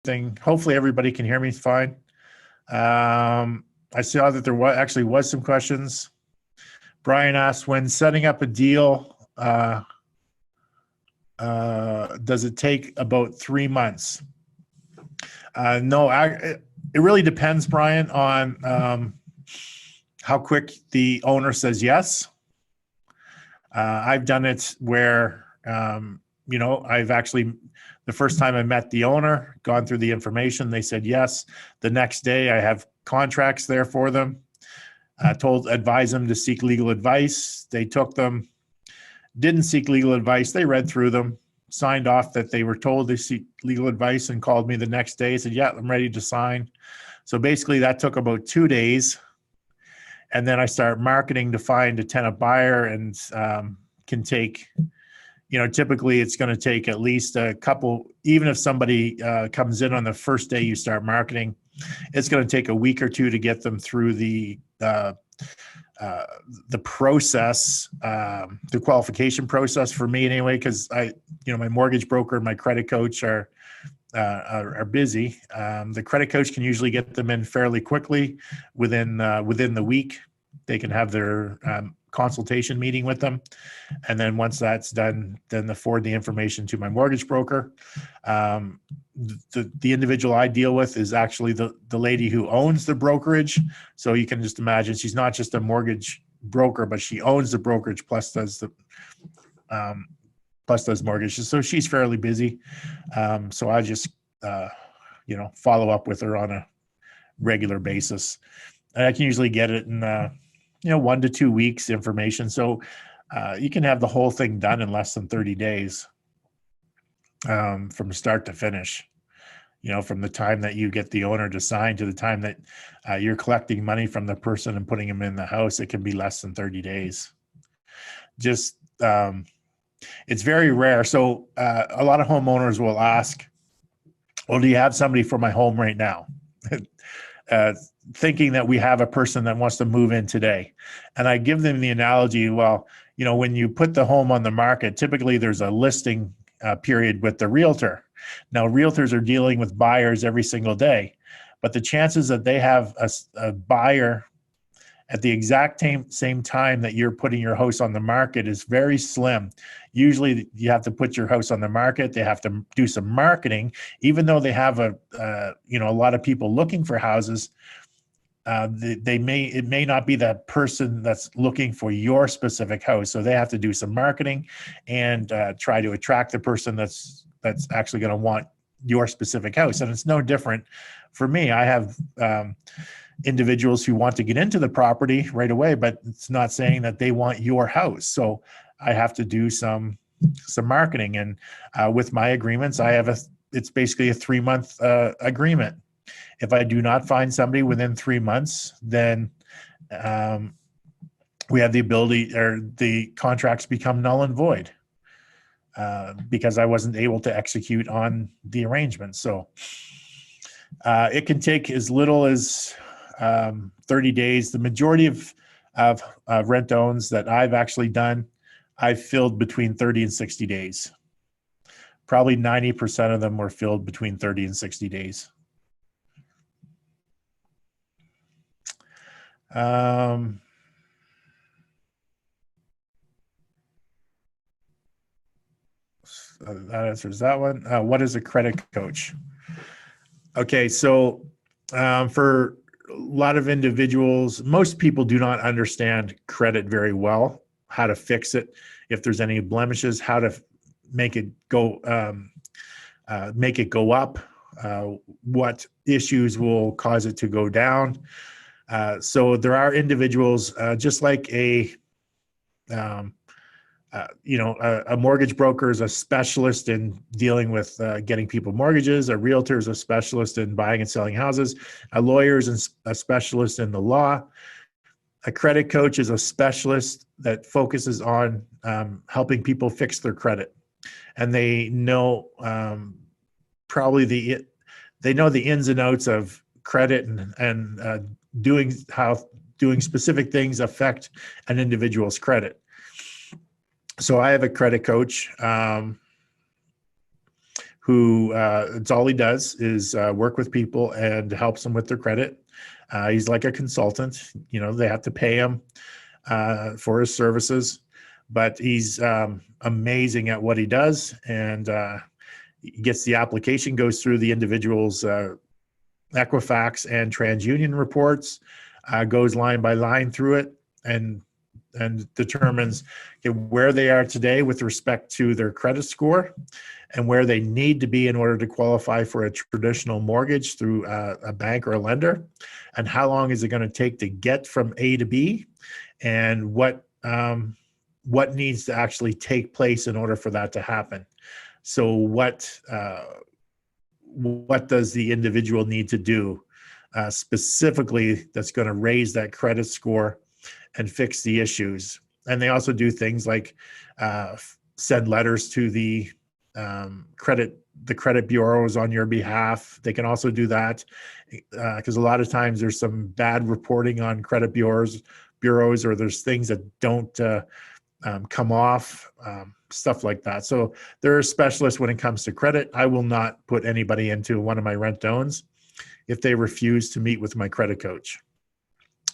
thing. Hopefully everybody can hear me fine. I saw that there actually was some questions. Brian asked, when setting up a deal, does it take about 3 months? No, it really depends, Brian, on how quick the owner says yes. I've done it where, I've actually, the first time I met the owner, gone through the information, they said yes. The next day I have contracts there for them. Advised them to seek legal advice. They took them, didn't seek legal advice. They read through them, signed off that they were told to seek legal advice, and called me the next day, said, yeah, I'm ready to sign. So basically that took about 2 days. And then I start marketing to find a tenant buyer, and can take, typically it's going to take at least a couple, even if somebody comes in on the first day you start marketing, it's going to take a week or two to get them through the process, the qualification process for me anyway, because my mortgage broker and my credit coach are busy. The credit coach can usually get them in fairly quickly within the week. They can have their consultation meeting with them, and then once that's done, then they forward the information to my mortgage broker. The individual I deal with is actually the lady who owns the brokerage, so you can just imagine she's not just a mortgage broker, but she owns the brokerage plus does mortgages. So she's fairly busy. So I just follow up with her on a regular basis, and I can usually get it in 1 to 2 weeks information. So you can have the whole thing done in less than 30 days from start to finish. From the time that you get the owner to sign to the time that you're collecting money from the person and putting them in the house, it can be less than 30 days. Just, it's very rare. So a lot of homeowners will ask, well, do you have somebody for my home right now? Thinking that we have a person that wants to move in today. And I give them the analogy, well, when you put the home on the market, typically there's a listing period with the realtor. Now, realtors are dealing with buyers every single day, but the chances that they have a buyer at the exact same time that you're putting your house on the market is very slim. Usually you have to put your house on the market. They have to do some marketing, even though they have a lot of people looking for houses. It may not be that person that's looking for your specific house. So they have to do some marketing and try to attract the person that's actually going to want your specific house. And it's no different for me. I have individuals who want to get into the property right away, but it's not saying that they want your house. So I have to do some marketing. And with my agreements, it's basically a 3-month agreement. If I do not find somebody within 3 months, then we have the ability, or the contracts become null and void because I wasn't able to execute on the arrangement. So it can take as little as 30 days. The majority of rent owns that I've actually done, I've filled between 30 and 60 days. Probably 90% of them were filled between 30 and 60 days. That answers that one. What is a credit coach? Okay, so for a lot of individuals, most people do not understand credit very well, how to fix it, if there's any blemishes, how to make it go up, what issues will cause it to go down. So there are individuals, just like a mortgage broker is a specialist in dealing with getting people mortgages. A realtor is a specialist in buying and selling houses. A lawyer is a specialist in the law. A credit coach is a specialist that focuses on helping people fix their credit, and they know they know the ins and outs of credit and doing specific things affect an individual's credit. So I have a credit coach. who it's all he does is work with people and helps them with their credit. He's like a consultant. They have to pay him for his services, but he's amazing at what he does, and he gets the application, goes through the individual's Equifax and TransUnion reports, goes line by line through it, and determines where they are today with respect to their credit score and where they need to be in order to qualify for a traditional mortgage through a bank or a lender, and how long is it going to take to get from A to B, and what needs to actually take place in order for that to happen. So what does the individual need to do specifically that's going to raise that credit score and fix the issues? And they also do things like send letters to the credit bureaus on your behalf. They can also do that because a lot of times there's some bad reporting on credit bureaus, or there's things that don't come off, stuff like that. So they're specialists when it comes to credit. I will not put anybody into one of my rent-to-owns if they refuse to meet with my credit coach.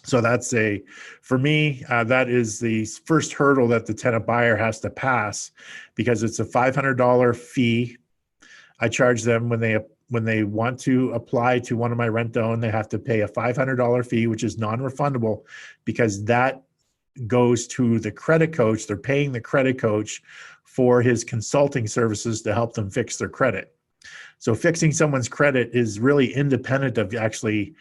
So for me, that is the first hurdle that the tenant buyer has to pass, because it's a $500 fee. I charge them when they want to apply to one of my rent-to-own. They have to pay a $500 fee, which is non-refundable, because that goes to the credit coach. They're paying the credit coach for his consulting services to help them fix their credit. So fixing someone's credit is really independent of actually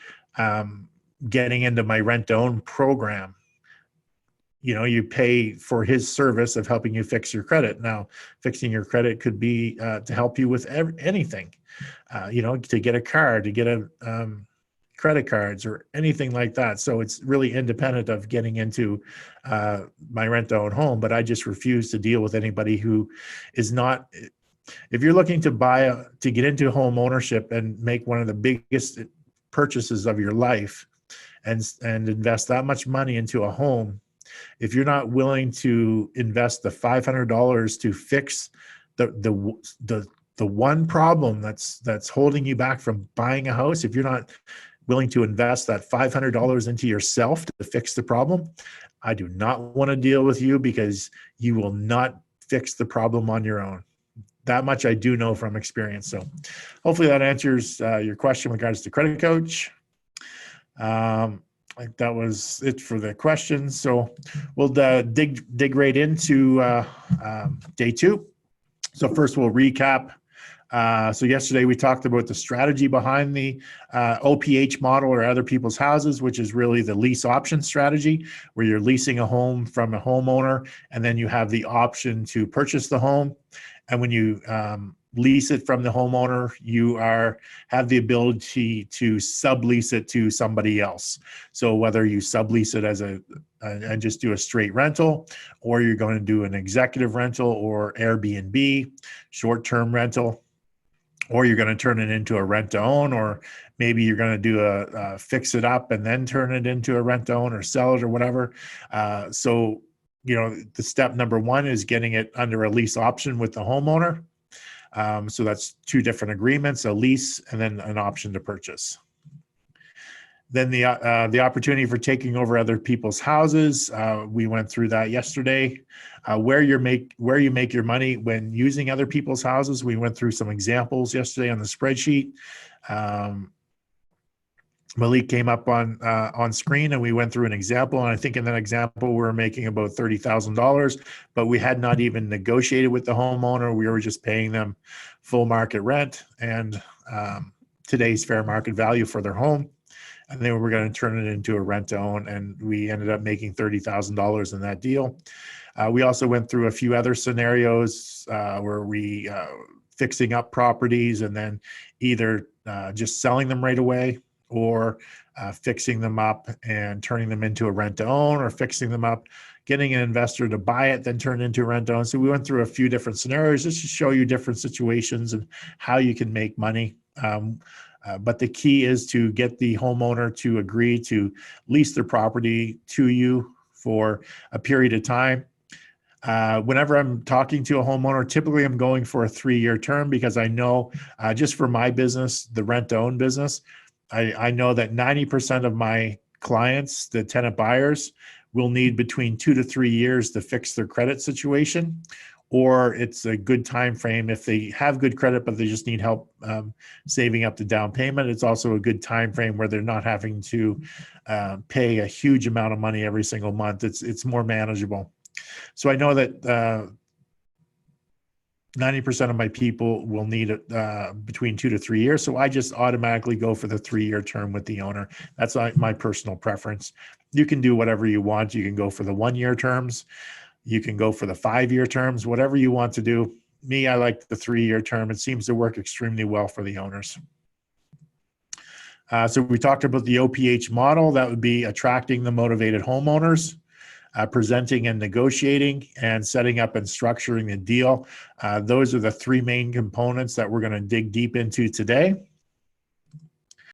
getting into my rent-to-own program. You pay for his service of helping you fix your credit. Now, fixing your credit could be to help you with anything, to get a car, to get a credit cards or anything like that. So it's really independent of getting into my rent-to-own home. But I just refuse to deal with anybody who is not. If you're looking to get into home ownership and make one of the biggest purchases of your life, and invest that much money into a home, if you're not willing to invest the $500 to fix the one problem that's holding you back from buying a house, if you're not willing to invest that $500 into yourself to fix the problem, I do not want to deal with you, because you will not fix the problem on your own. That much I do know from experience. So hopefully that answers your question in regards to credit coach. That was it for the questions. So we'll dig right into day two. So first we'll recap. So yesterday we talked about the strategy behind the OPH model, or other people's houses, which is really the lease option strategy, where you're leasing a home from a homeowner, and then you have the option to purchase the home. And when you lease it from the homeowner, you have the ability to sublease it to somebody else. So whether you sublease it and just do a straight rental, or you're going to do an executive rental or Airbnb, short-term rental, or you're going to turn it into a rent-to-own, or maybe you're going to do a fix it up and then turn it into a rent-to-own, or sell it, or whatever. So the step number one is getting it under a lease option with the homeowner. So that's two different agreements, a lease and then an option to purchase. Then the opportunity for taking over other people's houses. We went through that yesterday. Where you make your money when using other people's houses. We went through some examples yesterday on the spreadsheet. Malik came up on screen, and we went through an example. And I think in that example, we were making about $30,000, but we had not even negotiated with the homeowner. We were just paying them full market rent and today's fair market value for their home. And then we were going to turn it into a rent-to-own, and we ended up making $30,000 in that deal. We also went through a few other scenarios where we fixing up properties and then either just selling them right away, or fixing them up and turning them into a rent-to-own, or fixing them up, getting an investor to buy it, then turn it into a rent-to-own. So we went through a few different scenarios just to show you different situations and how you can make money. But the key is to get the homeowner to agree to lease their property to you for a period of time. Whenever I'm talking to a homeowner, typically I'm going for a 3-year term because I know just for my business, the rent-to-own business, I know that 90% of my clients, the tenant buyers, will need between 2 to 3 years to fix their credit situation, or it's a good time frame if they have good credit but they just need help saving up the down payment. It's also a good time frame where they're not having to pay a huge amount of money every single month. It's more manageable. So I know that 90% of my people will need it between 2 to 3 years. So I just automatically go for the 3-year term with the owner. That's my personal preference. You can do whatever you want. You can go for the 1-year terms. You can go for the 5-year terms, whatever you want to do. Me, I like the 3-year term. It seems to work extremely well for the owners. So we talked about the OPH model. That would be attracting the motivated homeowners, presenting and negotiating, and setting up and structuring the deal. Those are the 3 main components that we're going to dig deep into today.